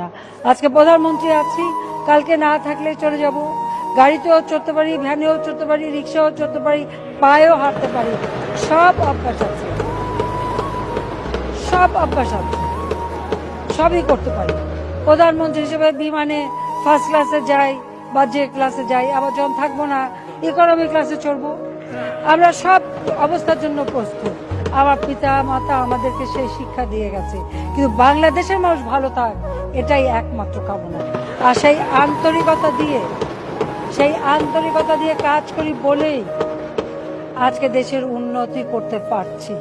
না। আজকে প্রধানমন্ত্রী আছি, কালকে না থাকলে চলে যাব। গাড়িতেও চড়তে পারি, ভ্যানেও চড়তে পারি, রিক্সাও চড়তে পারি, পায়েও হাঁটতে পারি। সব অভ্যাস আছে, সব অভ্যাস আছে, সবই করতে পারি। প্রধানমন্ত্রী হিসেবে বিমানে ফার্স্ট ক্লাসে যাই বা যে ক্লাসে যাই, আবার যখন থাকবো না ইকোনমি ক্লাসে চড়বো। আমরা সব অবস্থার জন্য প্রস্তুত। আমার পিতা মাতা আমাদেরকে সেই শিক্ষা দিয়ে গেছে। কিন্তু বাংলাদেশের মানুষ ভালো থাক, এটাই একমাত্র কামনা। আর সেই আন্তরিকতা দিয়ে কাজ করি বলেই আজকে দেশের উন্নতি করতে পারছি।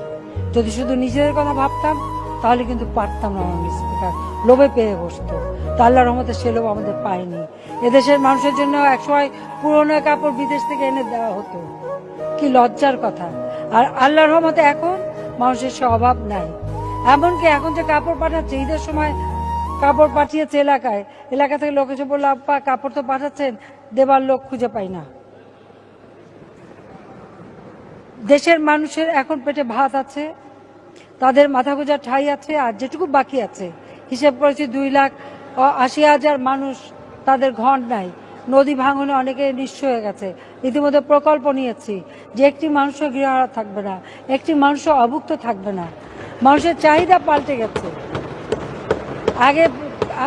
যদি শুধু নিজেদের কথা ভাবতাম তাহলে কিন্তু পারতাম না। আমার স্পিকার লোভে পেয়ে বসতো, তা আল্লাহর রহমতে সে লোভ আমাদের পাইনি। এদেশের মানুষের জন্য একসময় পুরনো কাপড় বিদেশ থেকে এনে দেওয়া হতো, কি লজ্জার কথা। আর আল্লাহর রহমতে এখন মানুষের সে অভাব নাই। এমনকি এখন যে কাপড় পাঠাচ্ছে, ঈদের সময় কাপড় পাঠিয়েছে এলাকা থেকে লোক এসে বললো, আব্বা কাপড় তো পাঠাচ্ছেন, দেবার লোক খুঁজে পাই না। দেশের মানুষের এখন পেটে ভাত আছে, তাদের মাথা গোঁজার ঠাঁই আছে। আর যেটুকু বাকি আছে, হিসেব করেছি 2,80,000 মানুষ, তাদের ঘর নাই। নদী ভাঙনে অনেকে নিঃস্ব হয়ে গেছে। ইতিমধ্যে প্রকল্প নিয়েছি যে একটি মানুষও গৃহহারা থাকবে না, একটি মানুষও অভুক্ত থাকবে না। মানুষের চাহিদা পাল্টে গেছে। আগে